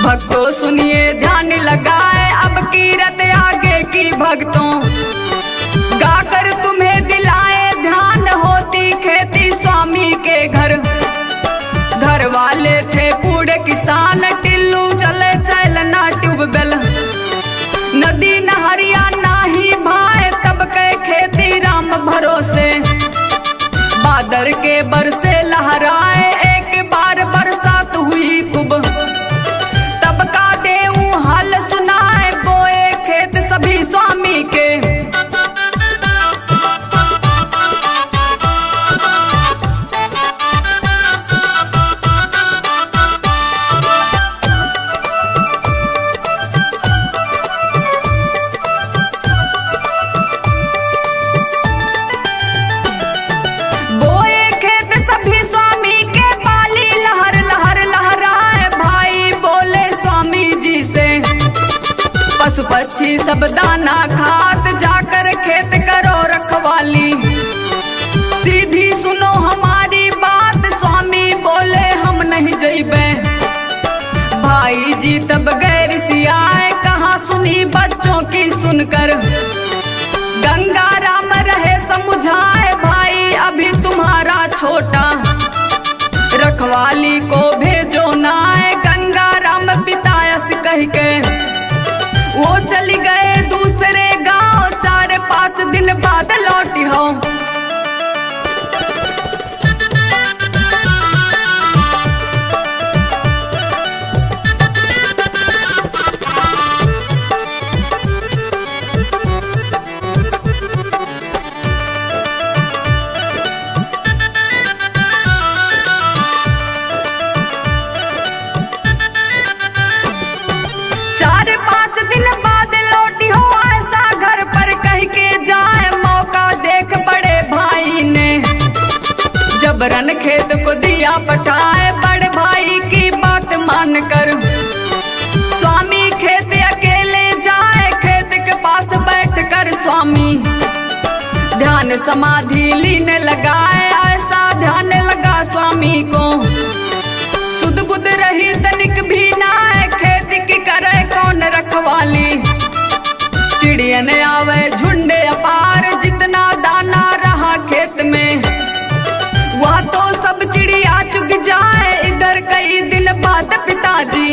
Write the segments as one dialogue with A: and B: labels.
A: भक्तों सुनिए ध्यान लगाए, अब कीरत आगे की भक्तों गाकर तुम्हें दिलाए ध्यान। होती खेती स्वामी के घर, घर वाले थे बूढ़े किसान, टिल्लू चले चलना ट्यूबवेल। नदी नहरिया नाही भाए, तब के खेती राम भरोसे। बादर के बरसे लहराए, एक बार बरसात हुई खूब, तब का देऊ हाल सुनाए, बोए खेत सभी स्वामी के। पशु पक्षी सब दाना खात, जाकर खेत करो रखवाली। सीधी सुनो हमारी बात, स्वामी बोले हम नहीं जइबे। भाई जी तब गैर सियाए, कहा सुनी बच्चों की सुनकर। गंगा राम रहे समझाए, भाई अभी तुम्हारा छोटा, रखवाली को भेजो नाए। गंगा राम पितायस कह के वो चली गए दूसरे गांव, 4-5 दिन बाद लौटी हो। जबरन खेत को दिया पठाए, बड़े भाई की बात मानकर। स्वामी खेत अकेले जाए, खेत के पास बैठकर स्वामी ध्यान समाधि लीने लगाए। ऐसा ध्यान लगा स्वामी को, सुध बुध रही तनिक भी ना है, खेत की करे कौन रखवाली। चिड़ियन आवे झुंडे अपार, जितना दाना रहा खेत में वह तो सब चिड़िया चुग जाए। इधर कई दिन बाद पिताजी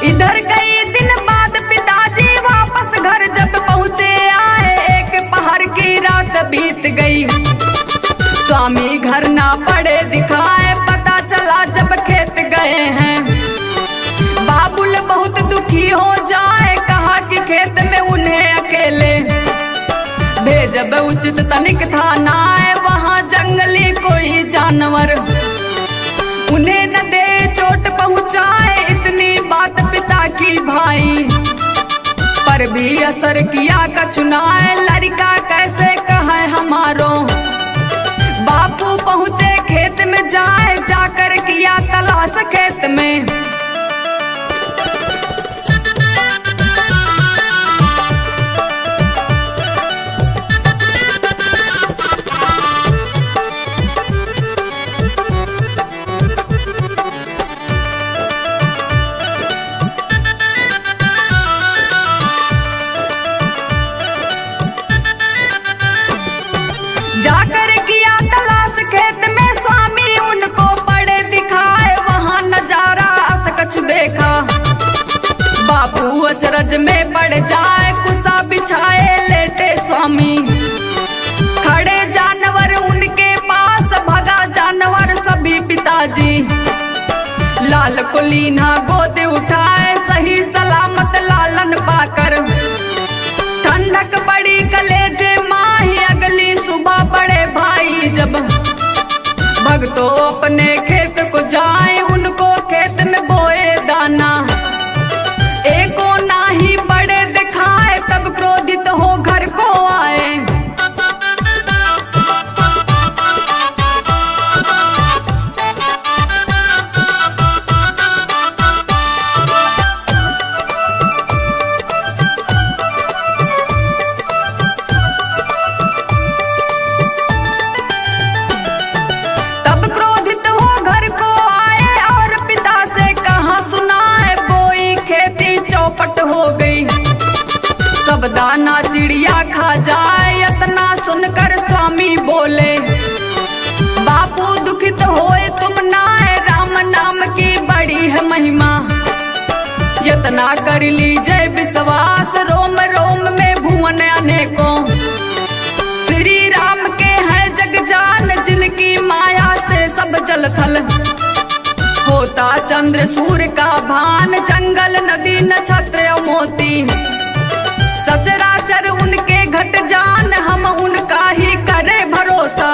A: इधर कई दिन बाद पिताजी वापस घर जब पहुँचे आए, एक पहाड़ की रात बीत गई। स्वामी घर ना पड़े दिखाए, पता चला जब खेत गए हैं। बाबुल बहुत दुखी हो जाए, कहा कि खेत में उन्हें अकेले भेजब उचित तनिक था ना, वहाँ जंगली कोई जानवर उन्हें न दे चोट पहुँचाए। इतनी बात पिता की भाई पर भी असर किया कछुनाए। लड़का कैसे कहे हमारो, बापू पहुँचे खेत में जाए, जाकर किया तलाश खेत में। जाकर किया तलाश खेत में, स्वामी उनको पड़े दिखाए। वहाँ नजारा असकछ देखा, बापू अचरज में पड़ जाए। कुसा बिछाए लेटे स्वामी, खड़े जानवर उनके पास, भगा जानवर सभी पिताजी। लाल को लीना गोद उठाए, सही सलामत लालन पाकर। ठंडक बड़ी कलेजे माही, अगली सुबह बड़े भाई जब भक्तों अपने खेत को जाए, उनको खेत में बोए दाना। एको नाही बड़े दिखाए, तब क्रोधित हो घर को आए। सब दाना चिड़िया खा जाए, इतना सुनकर स्वामी बोले, बापू दुखित होए तुम ना, राम नाम की बड़ी है महिमा, यतना कर लीजिए विश्वास, रोम रोम में भुवन अनेकों, श्री राम के है जग जान, जिनकी माया से सब जल थल, होता चंद्र सूर्य का भान, जंगल नदी नक्षत्र मोती, सचराचर उनके घट जान, हम उनका ही करें भरोसा।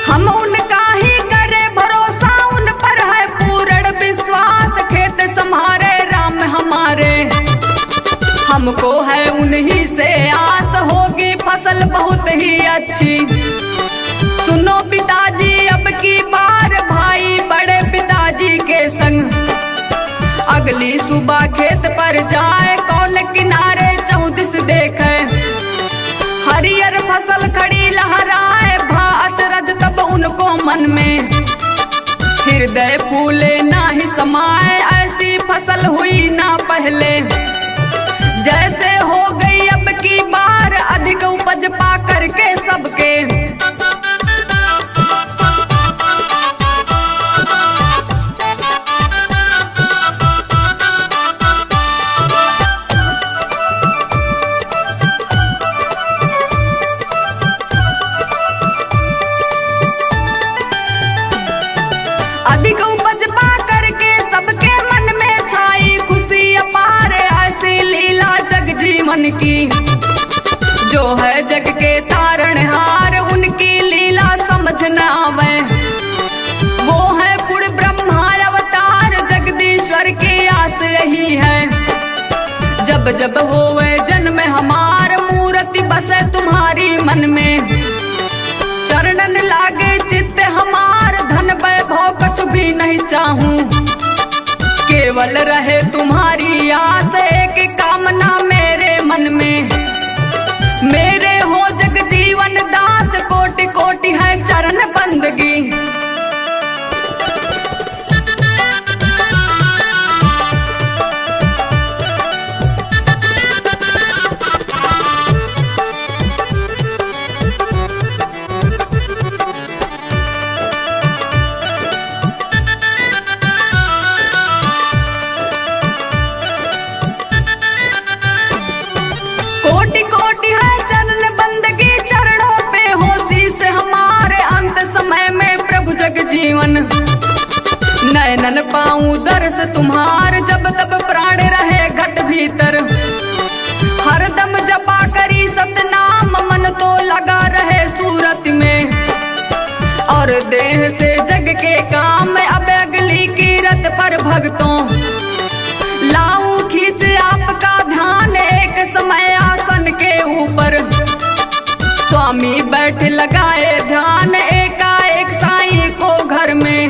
A: हम उनका ही करें भरोसा, उन पर है पूर्ण विश्वास, खेत सम्हारे राम हमारे, हमको है उन्हीं से आस, होगी फसल बहुत ही अच्छी, सुनो पिताजी अब की बार, भाई बड़े पिताजी के संग, अगली सुबह खेत पर जाए, कौन किनारे चौदिस देखे, हरियर फसल खड़ी लहराए, अचरज तब उनको मन में, हृदय फूले ना ही समाए, ऐसी फसल हुई ना पहले, जैसे हो गई अब की बार, अधिक उपज पा करके सबके, अधिक उपज पा करके सबके मन में छाई खुशी अपार, ऐसी लीला जग जीवन की, जो है जग के तारणहार, उनकी लीला समझ न आवे, वो है पूर्ण ब्रह्मा अवतार, जगदीश्वर की आस यही है, जब जब होवे जन्म हमार, मूर्ति बसे तुम्हारी मन में, चरणन लागे चित्त हमार, धन वैभव कछु भी नहीं चाहूं, केवल रहे तुम्हारी आस, एक कामना मेरे मन में, मेरे हो जग जीवन दास, कोटि कोटि है चरण बंदगी। कोटि कोटि है चरण बंदगी, चरणों पे हो शीस हमारे, अंत समय में प्रभु जग जीवन, नयनन पाऊं दर्श तुम्हार, जब तब प्राण रहे घट भीतर, हरदम जपा करी सतनाम, मन तो लगा रहे सूरत में, और देह से जग के काम, अब अगली कीरत पर भक्तों, लाऊं खींच आपका ध्यान, एक समय आसन के ऊपर, स्वामी बैठ लगाए ध्यान, एकाएक साईं को घर में,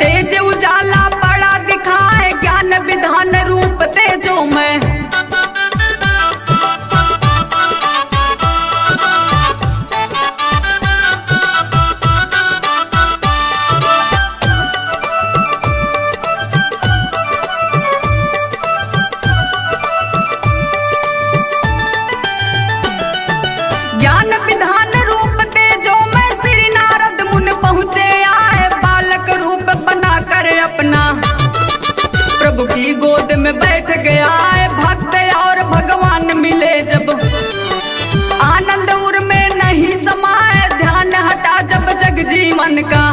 A: तेज उजाला पड़ा दिखाए, ज्ञान विधान रूप तेजों में, ज्ञान विधान रूप तेजों में, श्री नारद मुन पहुँचे आए, बालक रूप बना कर अपना, प्रभु की गोद में बैठ गया है, भक्त और भगवान मिले जब, आनंद उर में नहीं समाए, ध्यान हटा जब जग जीवन का,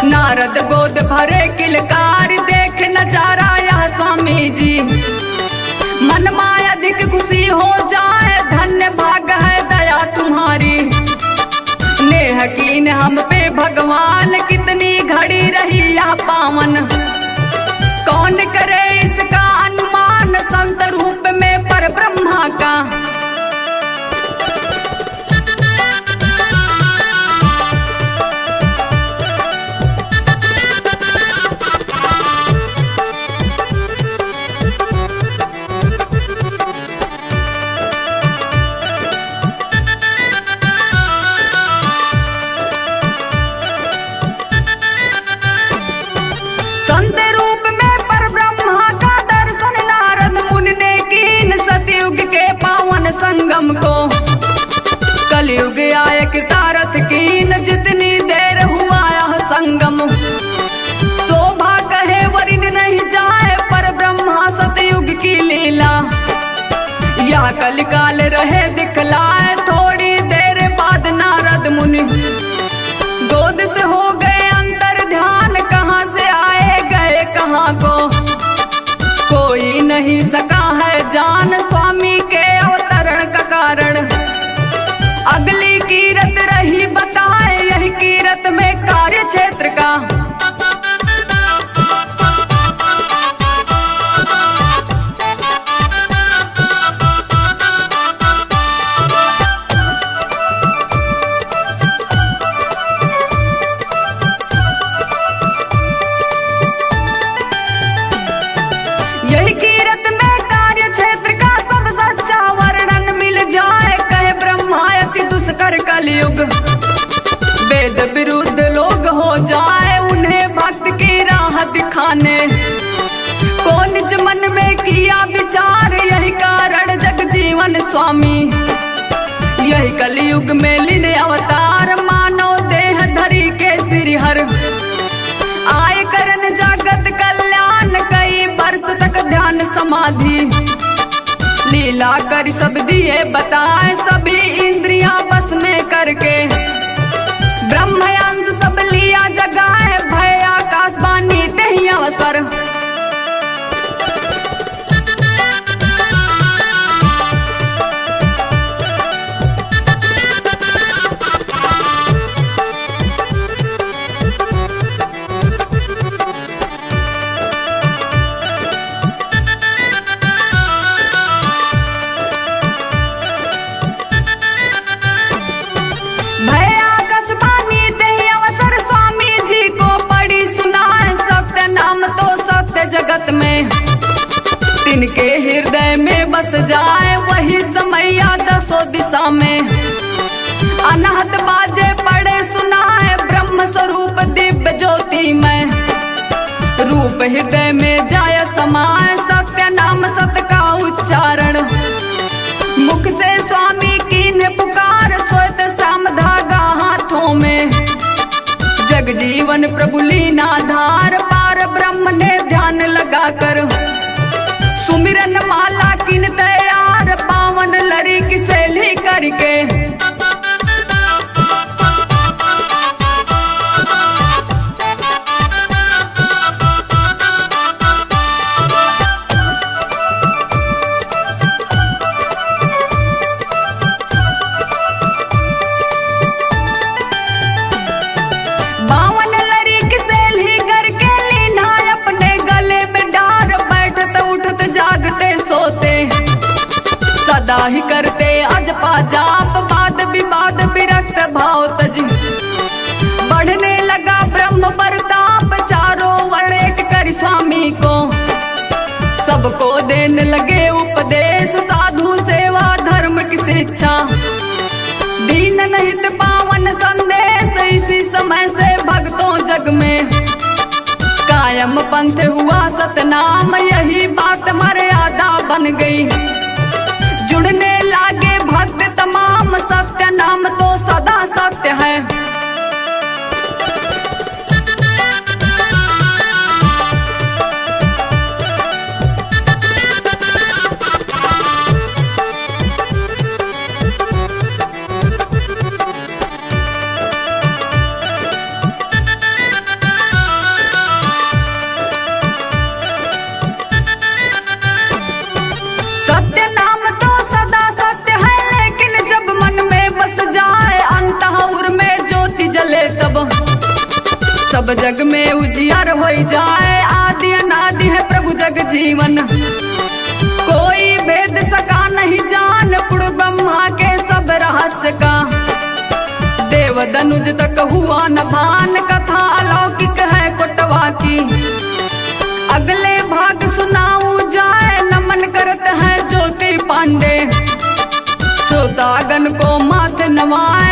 A: नारद गोद भरे किलकार, देख नजारा यह स्वामी जी, मन में अधिक खुशी हो जाए, धन्य भाग है दया तुम्हारी, नेह कीन हम पे भगवान, कितनी घड़ी रही यह पावन, कौन करे इसका अनुमान, संत रूप में पर ब्रह्मा का, संगम को। कलयुग आए कि तारथ कीन जितनी देर हुआ यह संगम। शोभा कहे वरिन नहीं जाए पर ब्रह्मा सतयुग की लीला। यह कलिकाल रहे दिखलाए थोड़ी देर बाद नारद मुनि। गोद से हो गए अंतर ध्यान कहाँ से आए गए कहाँ को। कोई नहीं सका है जान स्वामी के अवतरण का कारण। अगली कीरत रही बताए यही कीरत में कार्य क्षेत्र का। यही कीरत में कार्य क्षेत्र का सब सच्चा वर्णन मिल जाए। कहे ब्रह्मा अति दुष्कर कलयुग वेद विरुद्ध लोग हो जाए। उन्हें भक्त की राह दिखाने को निज मन में किया विचार। यही कारण जग जीवन स्वामी यही कलयुग में लीने अवतार। मानव देह धरी के श्रीहर आय करन जगत कल्याण। कई वर्ष तक ध्यान समाधि लीला कर सब दिए बताए। सभी इंद्रियां बस में करके ब्रह्मयांश सब लिया जगाए। भय आकाशवाणी ते ही अवसर। जगत में तिनके हृदय में बस जाए वही समैया दसों दिशा में। अनहत बाजे पड़े सुनाए ब्रह्म स्वरूप दिव्य ज्योति में। रूप हृदय में जाय समाए सत्य नाम सत्य का उच्चारण। मुख से स्वामी कीन्ह पुकार सोत श्याम धागा हाथों में। जग जीवन प्रभु लीनाधार पार ब्रह्म ने ध्यान लगाकर। सुमिरन माला किन तैयार पावन लरी की सैली करके। सदा ही करते अजपा जाप वाद विवाद विरक्त भाव तज। बढ़ने लगा ब्रह्म परताप चारों वर्ण एक कर स्वामी को। सबको देने लगे उपदेश साधु सेवा धर्म की शिक्षा। दीन निहित पावन संदेश इसी समय से भक्तों जग में। कायम पंथ हुआ सतनाम यही बात मर्यादा बन गई। जुड़ने लागे भक्त तमाम सत्य नाम तो सदा सत्य है। सब जग में उजियार हो जाए। आदि अनादि है प्रभु जग जीवन। कोई भेद सका नहीं जान पूर्ण ब्रह्मा के सब रहस्य का। देव दनुज तक हुआ न भान कथा अलौकिक है कोटवा की। अगले भाग सुनाऊ जाए नमन करते हैं ज्योति पांडे। श्रोतागण को माथे नवाए